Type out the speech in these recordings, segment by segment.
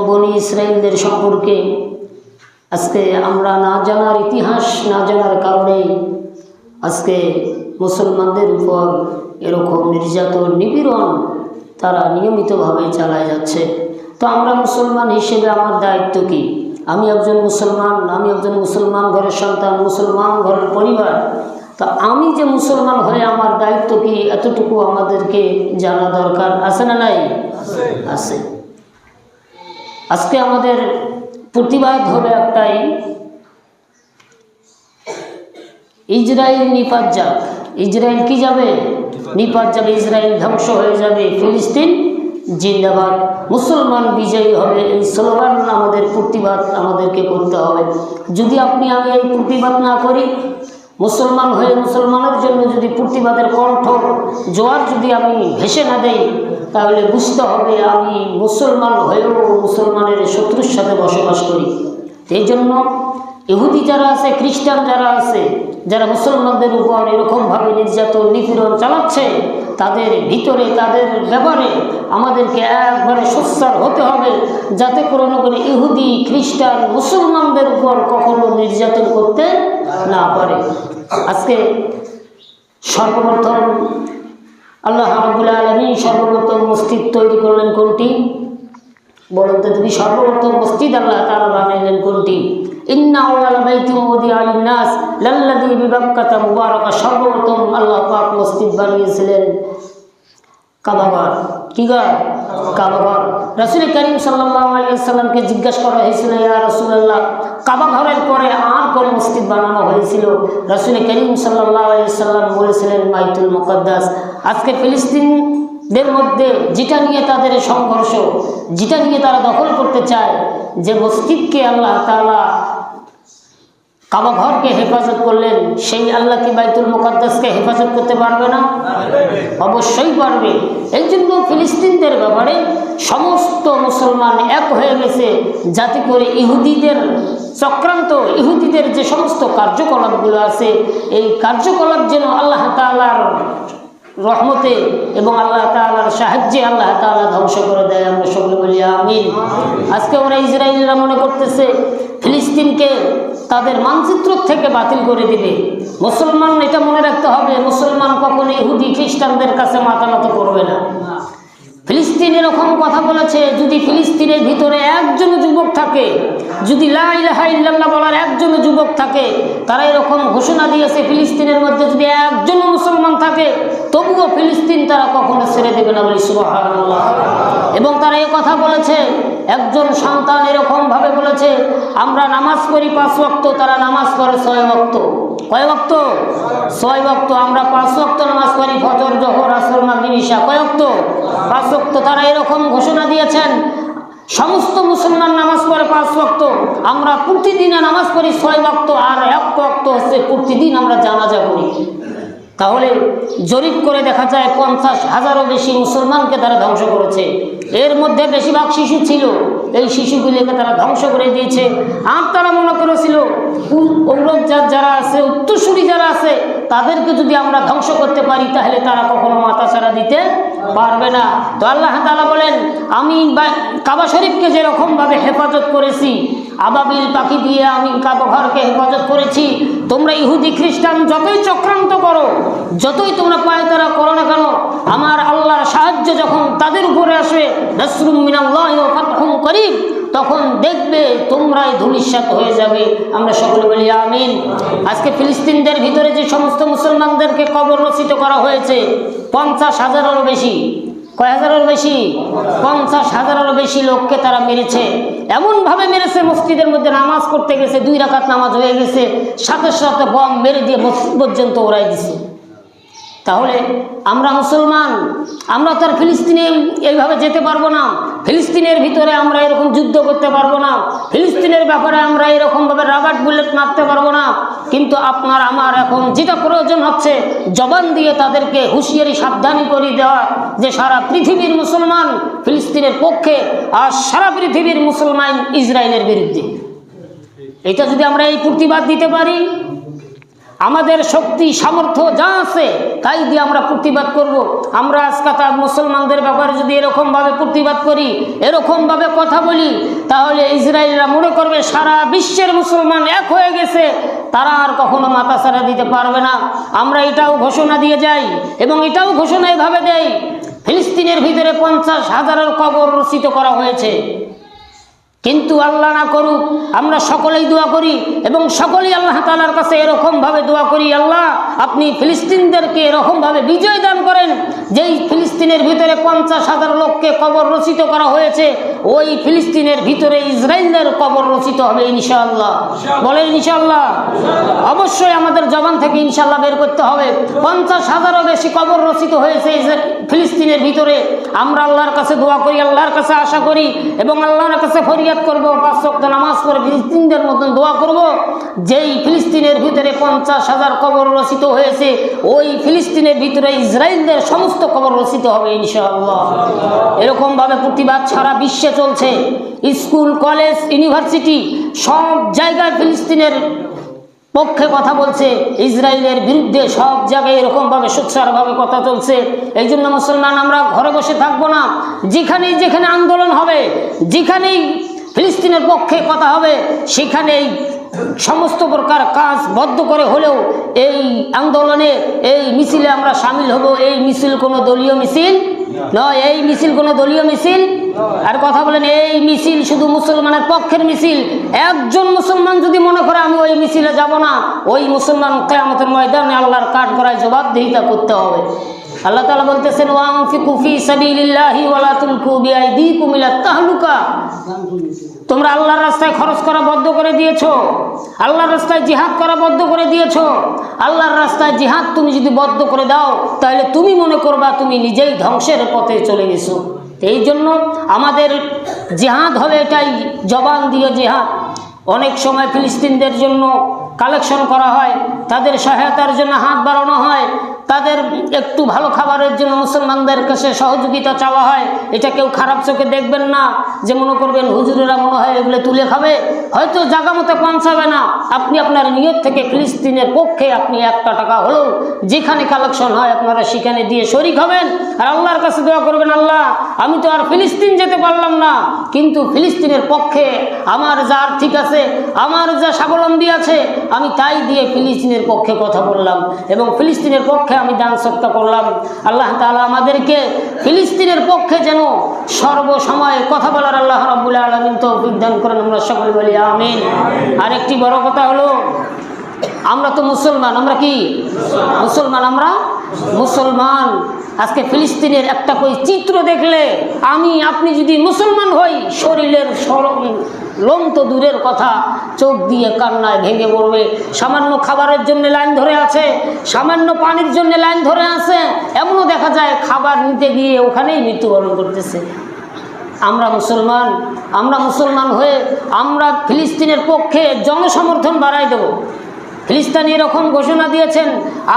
বনি ইসরাইলদের সম্পর্কে আজকে আমরা না জানার ইতিহাস না জানার কারণে আজকে মুসলমানদের উপর এরকম নির্যাতন নিপীড়ন তারা নিয়মিতভাবে চালায় যাচ্ছে। তো আমরা মুসলমান হিসেবে আমার দায়িত্ব কি? আমি একজন মুসলমান ঘরের সন্তান, মুসলমান ঘরের পরিবার। তা আমি যে মুসলমান হয়ে আমার দায়িত্ব কি, এতটুকু আমাদেরকে জানা দরকার আছে না নাই? আছে। আজকে আমাদের প্রতিবাদ হবে একটাই, ইসরায়েল নিপাত যাক। ইসরায়েল কি যাবে? নিপাত যাবে, ইসরায়েল ধ্বংস হয়ে যাবে, ফিলিস্তিন জিন্দাবাদ, মুসলমান বিজয়ী হবে। এই স্লোগান আমাদের প্রতিবাদ আমাদেরকে করতে হবে। যদি আমি এই প্রতিবাদ না করি, মুসলমান হয়ে মুসলমানের জন্য যদি প্রতিবাদের কণ্ঠ জোয়ার যদি আমি ভেসে না দেই, তাহলে বুঝতে হবে আমি মুসলমান হয়েও মুসলমানের শত্রুর সাথে বসবাস করি। এই জন্য ইহুদি যারা আছে, খ্রিস্টান যারা আছে, যারা মুসলমানদের উপর এরকমভাবে নির্যাতন নিপীড়ন চালাচ্ছে, তাদের ভিতরে তাদের ব্যাপারে আমাদেরকে একবারে সোচ্চার হতে হবে, যাতে কোনো ইহুদি খ্রিস্টান মুসলমানদের উপর কখনো নির্যাতন করতে না পারে। আজকে সর্বপ্রথম আল্লাহ রাব্বুল আলামিন সর্বপ্রথম মসজিদ তৈরি করলেন কোনটি? বলুন তো তুমি, সর্বপ্রথম মসজিদ আল্লাহ তাআলা বানাইলেন কোনটি? ইন্না আউয়ালা বাইতিন উযিআ লিন-নাস লাল্লাযী বিবাক্কাতা মুবারাকা। সর্বপ্রথম আল্লাহ পাক মসজিদ বানিয়েছিলেন কাবাঘর। কি ঘর? কাবাঘর। রাসূল করিম সাল্লাল্লাহু আলাইহি ওয়াসাল্লামকে জিজ্ঞাসা করা হয়েছিল, ইয়া রাসূলুল্লাহ, কাবাঘরের পরে আর কোন মসজিদ বানানো হয়েছিল? রাসূল করিম সাল্লাল্লাহু আলাইহি ওয়াসাল্লাম বলেছিলেন বাইতুল মুকাদ্দাস। আজকে ফিলিস্তিনদের মধ্যে যেটা নিয়ে তাদের সংঘর্ষ, যেটা নিয়ে তারা দখল করতে চায়, যে মসজিদকে আল্লাহ তাআলা কাবাঘরকে হেফাজত করলেন, সেই আল্লাহ কি বাইতুল মুকাদ্দাসকে হেফাজত করতে পারবে না? অবশ্যই পারবে। এই জন্য ফিলিস্তিনদের ব্যাপারে সমস্ত মুসলমান এক হয়ে গেছে, যাতে করে ইহুদিদের চক্রান্ত, ইহুদিদের যে সমস্ত কার্যকলাপগুলো আছে, এই কার্যকলাপ যেন আল্লাহ তাআলার রহমতে এবং আল্লাহ তাআলার সাহায্যে আল্লাহ তাআলা ধ্বংস করে দেয়। আমরা সকলে বলি আমিন। আজকে ওরা ইসরায়েলরা মনে করতেছে ফিলিস্তিনকে তাদের মানচিত্র থেকে বাতিল করে দিবে। মুসলমান এটা মনে রাখতে হবে, মুসলমান কখনো ইহুদি খ্রিস্টানদের কাছে মাথা নত করবে না। ফিলিস্তিন এরকম কথা বলেছে, যদি ফিলিস্তিনের ভিতরে একজন যুবক থাকে, যদি লা ইলাহা ইল্লাল্লাহ বলার একজন যুবক থাকে, তারা এরকম ঘোষণা দিয়েছে ফিলিস্তিনের মধ্যে যদি একজন মুসলমান থাকে, তবুও ফিলিস্তিন তারা কখনো ছেড়ে দেবে না। বলি সুবহানাল্লাহ। এবং তারা এই কথা বলেছে, একজন সন্তান এরকম ভাবে বলেছে, আমরা নামাজ পড়ি 5 ওয়াক্ত, তারা নামাজ পড়ে 6 ওয়াক্ত। কয় ওয়াক্ত? 6 ওয়াক্ত। আমরা 5 ওয়াক্ত নামাজ পড়ি, ফজর, জোহর, আসর, মাগরিব, ইশা। কয় ওয়াক্ত? 5 ওয়াক্ত। তারা এরকম ঘোষণা দিয়েছেন সমস্ত মুসলমান নামাজ পড়ে 5 ওয়াক্ত, আমরা প্রতিদিনে নামাজ পড়ি 6 ওয়াক্ত, আর 1 ওয়াক্ত হচ্ছে প্রতিদিন আমরা জানাজা পড়ি। তাহলে জরিপ করে দেখা যায় 50,000-এরও বেশি মুসলমানকে তারা ধ্বংস করেছে। এর মধ্যে বেশিরভাগ শিশু ছিল। এই শিশুগুলিকে তারা ধ্বংস করে দিয়েছে। আর তারা মনে করেছিল ঔরজাত যারা আছে, উত্তরসূরি যারা আছে, তাদেরকে যদি আমরা ধ্বংস করতে পারি, তাহলে তারা কখনো মাথা ছাড়া দিতে পারবে না। তো আল্লাহ তাআলা বলেন, আমি কাবা শরীফকে যেরকমভাবে হেফাজত করেছি, আবাবিল পাখি দিয়ে আমি কাবা ঘরকে হেফাজত করেছি, তোমরা ইহুদি খ্রিস্টান যতই চক্রান্ত করো, যতই তোমরা পায়তারা করো না কেন, আমার আল্লাহর সাহায্য যখন তাদের উপরে আসবে, নাসরুম মিনাল্লাহি ওয়া ফাতহুন করিব, তখন দেখবে তোমরাই ধূলিসাৎ হয়ে যাবে। আমরা সকলে বলি আমিন। আজকে ফিলিস্তিনদের ভিতরে যে সমস্ত মুসলমানদেরকে কবর রচিত করা হয়েছে, 50,000-এরও বেশি। কয় হাজারেরও বেশি? 50,000-এরও বেশি লোককে তারা মেরেছে। এমনভাবে মেরেছে, মসজিদের মধ্যে নামাজ পড়তে গেছে, 2 রাকাত নামাজ হয়ে গেছে, সাথে সাথে বম মেরে দিয়ে মসজিদ পর্যন্ত উড়াই দিছে। তাহলে আমরা মুসলমান, আমরা তো আর ফিলিস্তিনে এইভাবে যেতে পারবো না। ফিলিস্তিনের ভিতরে আমরা এরকম যুদ্ধ করতে পারবো না। ফিলিস্তিনের ব্যাপারে আমরা এরকমভাবে রাবার বুলেট মারতে পারবো না। কিন্তু আপনার আমার এখন যেটা প্রয়োজন হচ্ছে, জবান দিয়ে তাদেরকে হুঁশিয়ারি সাবধানী করে দেওয়া, যে সারা পৃথিবীর মুসলমান ফিলিস্তিনের পক্ষে, আর সারা পৃথিবীর মুসলমান ইসরায়েলের বিরুদ্ধে। এটা যদি আমরা এই প্রতিবাদ দিতে পারি, আমাদের শক্তি সামর্থ্য যা আছে তাই দিয়ে আমরা প্রতিবাদ করব। আমরা আজকাল মুসলমানদের ব্যাপারে যদি এরকমভাবে প্রতিবাদ করি, এরকমভাবে কথা বলি, তাহলে ইসরায়েলরা মনে করবে সারা বিশ্বের মুসলমান এক হয়ে গেছে, তারা আর কখনো মাথা ছাড়া দিতে পারবে না। আমরা এটাও ঘোষণা দিয়ে যাই এবং এটাও ঘোষণা এভাবে দেই, ফিলিস্তিনের ভিতরে 50,000-এর কবর রচিত করা হয়েছে, কিন্তু আল্লাহ না করুক আমরা সকলেই দোয়া করি এবং সকলেই আল্লাহ তাআলার কাছে এরকমভাবে দোয়া করি, আল্লাহ আপনি ফিলিস্তিনদেরকে এরকমভাবে বিজয় দান করেন, যেই ফিলিস্তিনের ভিতরে 50,000 লোককে কবর রচিত করা হয়েছে, ওই ফিলিস্তিনের ভিতরে ইসরায়েলের কবর রচিত হবে ইনশাআল্লাহ। বলেন ইনশাআল্লাহ। অবশ্যই আমাদের জবান থেকে ইনশাআল্লাহ বের করতে হবে। 50,000-এরও বেশি কবর রচিত হয়েছে ফিলিস্তিনের ভিতরে। আমরা আল্লাহর কাছে দোয়া করি, আল্লাহর কাছে আশা করি এবং আল্লাহর কাছে ফরিয়াদ করব, 5 ওয়াক্ত নামাজ পড়ে ফিলিস্তিনদের মতন দোয়া করব, যেই ফিলিস্তিনের ভিতরে 50,000 কবর রচিত হয়েছে, ওই ফিলিস্তিনের ভিতরে ইসরায়েলদের সমস্ত কবর রচিত হবে ইনশাআল্লাহ। এরকম ভাবে প্রতিবাদ সারা বিশ্বে চলছে। স্কুল, কলেজ, ইউনিভার্সিটি সব জায়গায় ফিলিস্তিনের পক্ষে কথা বলছে, ইসরায়েলের বিরুদ্ধে সব জায়গায় এরকমভাবে সোচ্চারভাবে কথা চলছে। এই জন্য মুসলমান আমরা ঘরে বসে থাকবো না, যেখানেই যেখানে আন্দোলন হবে, যেখানেই ফিলিস্তিনের পক্ষে কথা হবে, সেখানেই সমস্ত প্রকার কাজ বদ্ধ করে হলেও এই আন্দোলনে, এই মিছিলে আমরা সামিল হব। এই মিছিল কোনো দলীয় মিছিল নয়, এই মিছিল কোনো দলীয় মিছিল। আর কথা বলেন, এই মিছিল শুধু মুসলমানের পক্ষের মিছিল। একজন মুসলমান যদি মনে করে আমি ওই মিছিলে যাব না, ওই মুসলমান কিয়ামতের ময়দানে আল্লাহর কাঠগড়ায় জবাবদিহিতা করতে হবে। আল্লাহ তাআলা বলতেছেন, ওয়ানফিকু ফি সাবিলিল্লাহি ওয়ালা তুলকু বিআইদিকুম ইলাত তাহলুকা। তোমরা আল্লাহর রাস্তায় খরচ করা বদ্ধ করে দিয়েছো, আল্লাহর রাস্তায় জিহাদ করা বদ্ধ করে দিয়েছো। আল্লাহর রাস্তায় জিহাদ তুমি যদি বদ্ধ করে দাও, তাহলে তুমি মনে করবা তুমি নিজেই ধ্বংসের পথে চলে গেছো। এই জন্য আমাদের জিহাদ হবে এটাই, জবান দিয়ে জিহাদ। অনেক সময় ফিলিস্তিনদের জন্য কালেকশন করা হয়, তাদের সহায়তার জন্য হাত বাড়ানো হয়, তাদের একটু ভালো খাবারের জন্য মুসলমানদের কাছে সহযোগিতা চাওয়া হয়। এটা কেউ খারাপ চোখে দেখবেন না, যে মনে করবেন হুজুরেরা মনে হয় এগুলো তুলে খাবে, হয়তো জায়গা মতো পৌঁছাবে না। আপনি আপনার নিয়ত থেকে ফিলিস্তিনের পক্ষে আপনি 1 টাকা হলেও যেখানে কালেকশন হয় আপনারা সেখানে দিয়ে শরিক হবেন, আর আল্লাহর কাছে দোয়া করবেন, আল্লাহ আমি তো আর ফিলিস্তিন যেতে পারলাম না, কিন্তু ফিলিস্তিনের পক্ষে আমার যা আর্থিক আছে, আমার যা স্বাবলম্বী আছে, আমি তাই দিয়ে ফিলিস্তিনের পক্ষে কথা বললাম এবং ফিলিস্তিনের পক্ষে আমি দান সৎকা করলাম। আল্লাহ তাআলা আমাদেরকে ফিলিস্তিনের পক্ষে যেন সর্বসময় কথা বলার আল্লাহ রাব্বুল আলামিন তৌফিক দান করেন, আমরা সকলে বলি আমিন। আরেকটি বড় কথা হলো, আমরা তো মুসলমান, আমরা কি মুসলমান? আমরা মুসলমান। আজকে ফিলিস্তিনের একটা কই চিত্র দেখলে আমি আপনি যদি মুসলমান হই, শরীরের লোম তো দূরের কথা, চোখ দিয়ে কান্নায় ভেঙে পড়বে। সামান্য খাবারের জন্য লাইন ধরে আছে, সামান্য পানির জন্য লাইন ধরে আছে, এমনও দেখা যায় খাবার নিতে গিয়ে ওখানেই মৃত্যুবরণ করতেছে। আমরা মুসলমান, আমরা মুসলমান হয়ে আমরা ফিলিস্তিনের পক্ষে জনসমর্থন বাড়াই দেব। ফিলিস্তিনি এরকম ঘোষণা দিয়েছেন,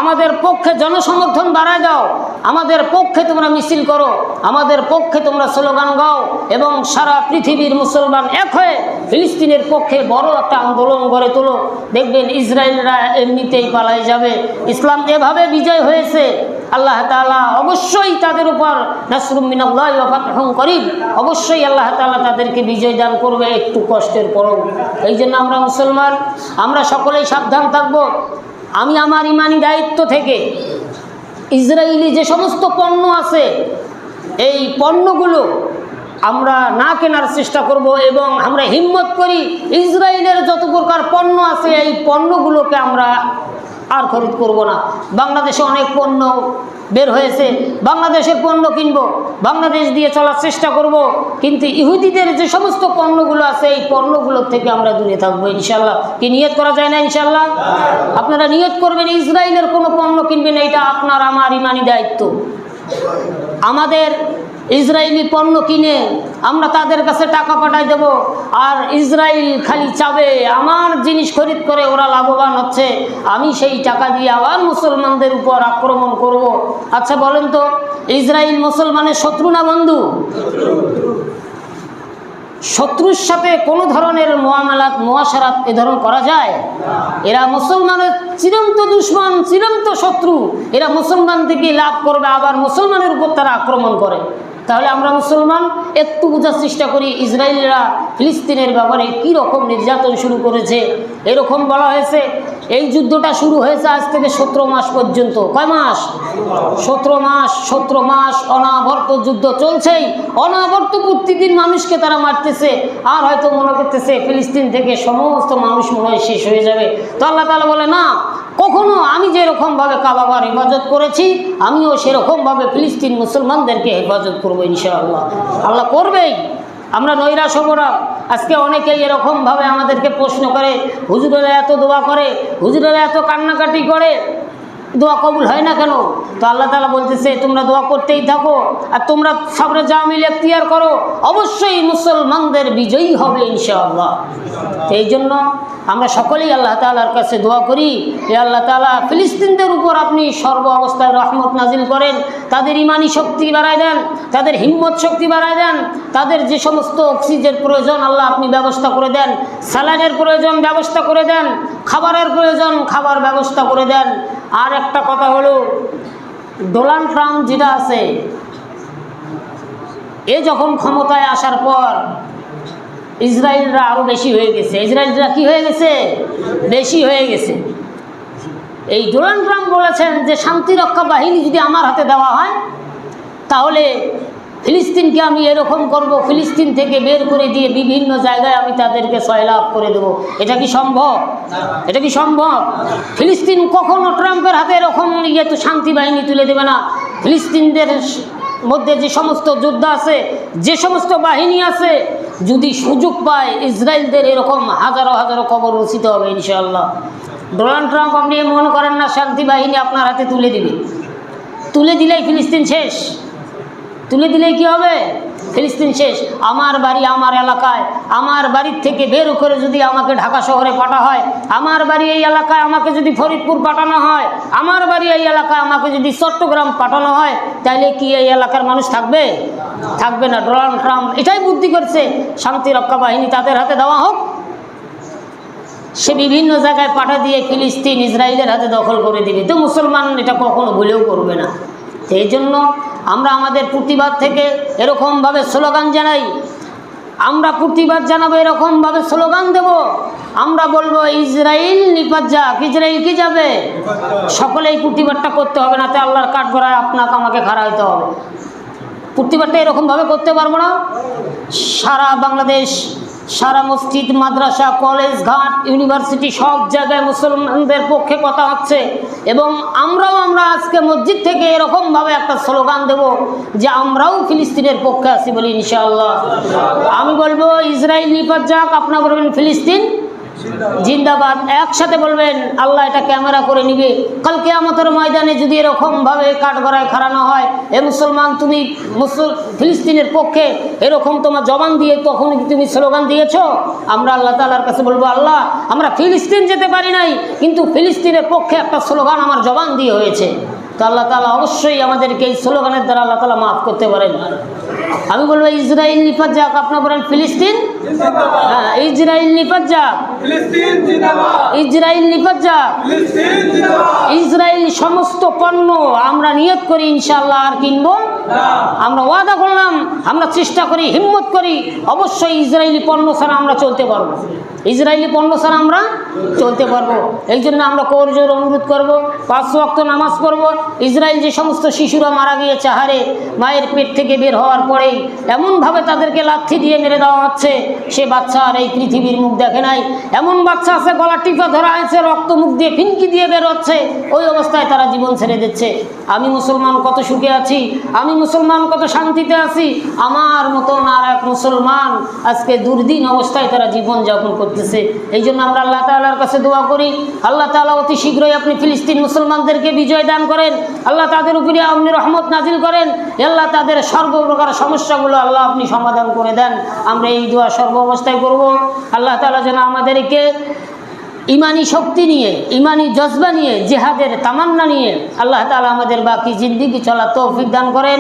আমাদের পক্ষে জনসমর্থন বাড়ায় দাও, আমাদের পক্ষে তোমরা মিছিল করো, আমাদের পক্ষে তোমরা স্লোগান গাও এবং সারা পৃথিবীর মুসলমান এক হয়ে ফিলিস্তিনের পক্ষে বড় একটা আন্দোলন গড়ে তোলো। দেখবেন ইসরায়েলরা এমনিতেই পালাই যাবে। ইসলাম এভাবে বিজয় হয়েছে। আল্লাহ তাআলা অবশ্যই তাদের উপর নাসরুম মিনাল্লাহি ওয়া ফাতহুন করিব, অবশ্যই আল্লাহ তাআলা তাদেরকে বিজয় দান করবে একটু কষ্টের পরেও। এই জন্য আমরা মুসলমান, আমরা সকলেই সাবধান থাকবো। আমি আমার ইমানি দায়িত্ব থেকে ইসরায়েলি যে সমস্ত পণ্য আছে, এই পণ্যগুলো আমরা না কেনার চেষ্টা করব এবং আমরা হিম্মত করি ইসরায়েলের যত প্রকার পণ্য আছে এই পণ্যগুলোকে আমরা আর খরিদ করব না। বাংলাদেশে অনেক পণ্য বের হয়েছে, বাংলাদেশের পণ্য কিনবো, বাংলাদেশ দিয়ে চলার চেষ্টা করব, কিন্তু ইহুদিদের যে সমস্ত পণ্যগুলো আছে এই পণ্যগুলোর থেকে আমরা দূরে থাকবো ইনশাল্লাহ। কি নিয়ত করা যায় না ইনশাল্লাহ? আপনারা নিয়ত করবেন ইসরায়েলের কোনো পণ্য কিনবেন, এটা আপনার আমার ইমানি দায়িত্ব। আমাদের ইসরায়েলি পণ্য কিনে আমরা তাদের কাছে টাকা পাঠাই দেব, আর ইসরায়েল খালি চাবে আমার জিনিস খরিদ করে ওরা লাভবান হচ্ছে, আমি সেই টাকা দিয়ে আবার মুসলমানদের উপর আক্রমণ করব। আচ্ছা বলেন তো, ইসরায়েল মুসলমানের শত্রু না বন্ধু? শত্রুর সাথে কোনো ধরনের মুআমালাত মুআশারাত এ ধরনের করা যায়? এরা মুসলমানের চিরন্ত দুশমন, চিরন্ত শত্রু। এরা মুসলমান থেকে লাভ করবে, আবার মুসলমানের উপর তারা আক্রমণ করে। তাহলে আমরা মুসলমান একটু বোঝার চেষ্টা করি ইসরায়েলরা ফিলিস্তিনের ব্যাপারে কী রকম নির্যাতন শুরু করেছে। এরকম বলা হয়েছে এই যুদ্ধটা শুরু হয়েছে আজ থেকে 17 মাস পর্যন্ত। কয় মাস? 17 মাস অনাবর্ত যুদ্ধ চলছেই। অনাবর্ত প্রতিদিন মানুষকে তারা মারতেছে, আর হয়তো মনে করতেছে ফিলিস্তিন থেকে সমস্ত মানুষ মনে হয় শেষ হয়ে যাবে। তো আল্লাহ তাআলা বলে না, কখনো আমি যেরকমভাবে কাবাবার হেফাজত করেছি আমিও সেরকমভাবে ফিলিস্তিন মুসলমানদেরকে হেফাজত করবো ইনশাআল্লাহ। আল্লাহ করবেই, আমরা নৈরাশ হব না। আজকে অনেকেই এরকমভাবে আমাদেরকে প্রশ্ন করে, হুজুরেরা এত দোয়া করে, হুজুরেরা এত কান্নাকাটি করে, দোয়া কবুল হয় না কেন? তো আল্লাহ তাআলা বলতেছে তোমরা দোয়া করতেই থাকো, আর তোমরা সবরে জামিল এখতিয়ার করো, অবশ্যই মুসলমানদের বিজয়ী হবে ইনশাআল্লাহ। এই জন্য আমরা সকলেই আল্লাহ তাআলার কাছে দোয়া করি, এ আল্লাহ তাআলা ফিলিস্তিনদের উপর আপনি সর্ব অবস্থায় রহমত নাজিল করেন, তাদের ইমানি শক্তি বাড়ায় দেন, তাদের হিম্মত শক্তি বাড়ায় দেন, তাদের যে সমস্ত অক্সিজেনের প্রয়োজন আল্লাহ আপনি ব্যবস্থা করে দেন, স্যালাইনের প্রয়োজন ব্যবস্থা করে দেন, খাবারের প্রয়োজন খাবার ব্যবস্থা করে দেন। আর একটা কথা হলো, ডোনাল্ড ট্রাম্প যেটা আছে, এ যখন ক্ষমতায় আসার পর ইসরায়েলরা আরও বেশি হয়ে গেছে। ইসরায়েলরা কি হয়ে গেছে? বেশি হয়ে গেছে। এই ডোনাল্ড ট্রাম্প বলেছেন যে শান্তিরক্ষা বাহিনী যদি আমার হাতে দেওয়া হয় তাহলে ফিলিস্তিনকে আমি এরকম করব, ফিলিস্তিন থেকে বের করে দিয়ে বিভিন্ন জায়গায় আমি তাদেরকে সয়লাভ করে দেব। এটা কি সম্ভব? এটা কি সম্ভব? ফিলিস্তিন কখনো ট্রাম্পের হাতে এরকম তো শান্তি বাহিনী তুলে দেবে না। ফিলিস্তিনদের মধ্যে যে সমস্ত যোদ্ধা আছে, যে সমস্ত বাহিনী আছে, যদি সুযোগ পায় ইসরায়েলদের এরকম হাজারো হাজারো কবর রচিত হবে ইনশাআল্লাহ। ডোনাল্ড ট্রাম্প আপনি মনে করেন না শান্তি বাহিনী আপনার হাতে তুলে দিবে? তুলে দিলেই ফিলিস্তিন শেষ। তুলে দিলেই কি হবে? ফিলিস্তিন শেষ। আমার বাড়ি আমার এলাকায়, আমার বাড়ির থেকে বের করে যদি আমাকে ঢাকা শহরে পাঠা হয়, আমার বাড়ি এই এলাকায় আমাকে যদি ফরিদপুর পাঠানো হয়, আমার বাড়ি এই এলাকায় আমাকে যদি চট্টগ্রাম পাঠানো হয়, তাহলে কি এই এলাকার মানুষ থাকবে? থাকবে না। ডোনাল্ড ট্রাম্প এটাই বুদ্ধি করছে, শান্তি রক্ষা বাহিনী তাদের হাতে দেওয়া হোক। সে বিভিন্ন জায়গায় পাঠা দিয়ে ফিলিস্তিন ইসরায়েলের হাতে দখল করে দিবে। তো মুসলমান এটা কখনো ভুলেও করবে না। সেই জন্য আমরা আমাদের প্রতিবাদ থেকে এরকমভাবে স্লোগান জানাই। আমরা প্রতিবাদ জানাবো, এরকমভাবে স্লোগান দেব। আমরা বলবো ইসরায়েল নিপাত যাক। ইসরায়েল কি যাবে? সকলেই প্রতিবাদটা করতে হবে, না তো আল্লাহর কাঠগড়ায় আপনাকে আমাকে খাড়া হতে হবে। প্রতিবাদটা এরকমভাবে করতে পারবো না। সারা বাংলাদেশ, সারা মসজিদ, মাদ্রাসা, কলেজ, ঘাট, ইউনিভার্সিটি সব জায়গায় মুসলমানদের পক্ষে কথা হচ্ছে, এবং আমরা আজকে মসজিদ থেকে এরকমভাবে একটা স্লোগান দেব যে আমরাও ফিলিস্তিনের পক্ষে আছি বলি ইনশাআল্লাহ। আমি বলবো ইসরায়েল নিপাত যাক, আপনারা বলবেন ফিলিস্তিন জিন্দাবাদ। একসাথে বলবেন, আল্লাহ এটা ক্যামেরা করে নিবে। কাল কিয়ামতের ময়দানে যদি এরকমভাবে কাঠগড়ায় খাড়ানো হয়, এ মুসলমান তুমি ফিলিস্তিনের পক্ষে এরকম তোমার জবান দিয়ে তখন কি তুমি স্লোগান দিয়েছো? আমরা আল্লাহ তাআলার কাছে বলবো, আল্লাহ আমরা ফিলিস্তিন যেতে পারি নাই, কিন্তু ফিলিস্তিনের পক্ষে একটা স্লোগান আমার জবান দিয়ে হয়েছে। তো আল্লাহ তাআলা অবশ্যই আমাদেরকে এই স্লোগানের দ্বারা আল্লাহ তাআলা মাফ করতে পারেন। আমি বলবো ইসরায়েল নিপাত যাক, আপনারা বলেন ফিলিস্তিন। হ্যাঁ, ইসরায়েল নিপাত যাক, ইসরায়েল নিপাত যাক। ইসরায়েল সমস্ত পণ্য আমরা নিয়ত করি ইনশাআল্লাহ আর কিনবো। আমরা ওয়াদা করলাম, আমরা চেষ্টা করি, হিম্মত করি, অবশ্যই ইসরায়েলি পণ্য ছাড়া আমরা চলতে পারবো। ইসরায়েলি পণ্য ছাড়া আমরা চলতে পারবো। এই জন্য আমরা করজোর অনুরোধ করব, 5 ওয়াক্ত নামাজ পড়ব। ইসরায়েল যে সমস্ত শিশুরা মারা গিয়েছে হারে, মায়ের পেট থেকে বের হওয়ার পরেই এমনভাবে তাদেরকে লাথি দিয়ে মেরে দেওয়া হচ্ছে, সে বাচ্চা আর এই পৃথিবীর মুখ দেখে নাই। এমন বাচ্চা আছে গলা টিপা ধরা হয়েছে, রক্ত মুখ দিয়ে ফিনকি দিয়ে বের হচ্ছে, ওই অবস্থায় তারা জীবন ছেড়ে দিচ্ছে। আমি মুসলমান কত সুখে আছি, আমি মুসলমান কত শান্তিতে আছি। আমার মতন আর এক মুসলমান আজকে দুর্দিন অবস্থায় তারা জীবন যাপন করতেছে। এই জন্য আমরা আল্লাহ তাআলার কাছে দোয়া করি, আল্লাহ তাআলা অতি শীঘ্রই আপনি ফিলিস্তিন মুসলমানদেরকে বিজয় দান করেন, আল্লাহ তাদের উপরে আপনি রহমত নাজিল করেন, আল্লাহ তাদের সর্বপ্রকার সমস্যাগুলো আল্লাহ আপনি সমাধান করে দেন। আমরা এই দোয়া সর্ব অবস্থায় করব। আল্লাহ তাআলা যেন আমাদেরকে ইমানি শক্তি নিয়ে, ইমানি জজবা নিয়ে, জিহাদের তামান্না নিয়ে আল্লাহ তাআলা আমাদের বাকি জিন্দেগি চলা তৌফিক দান করেন।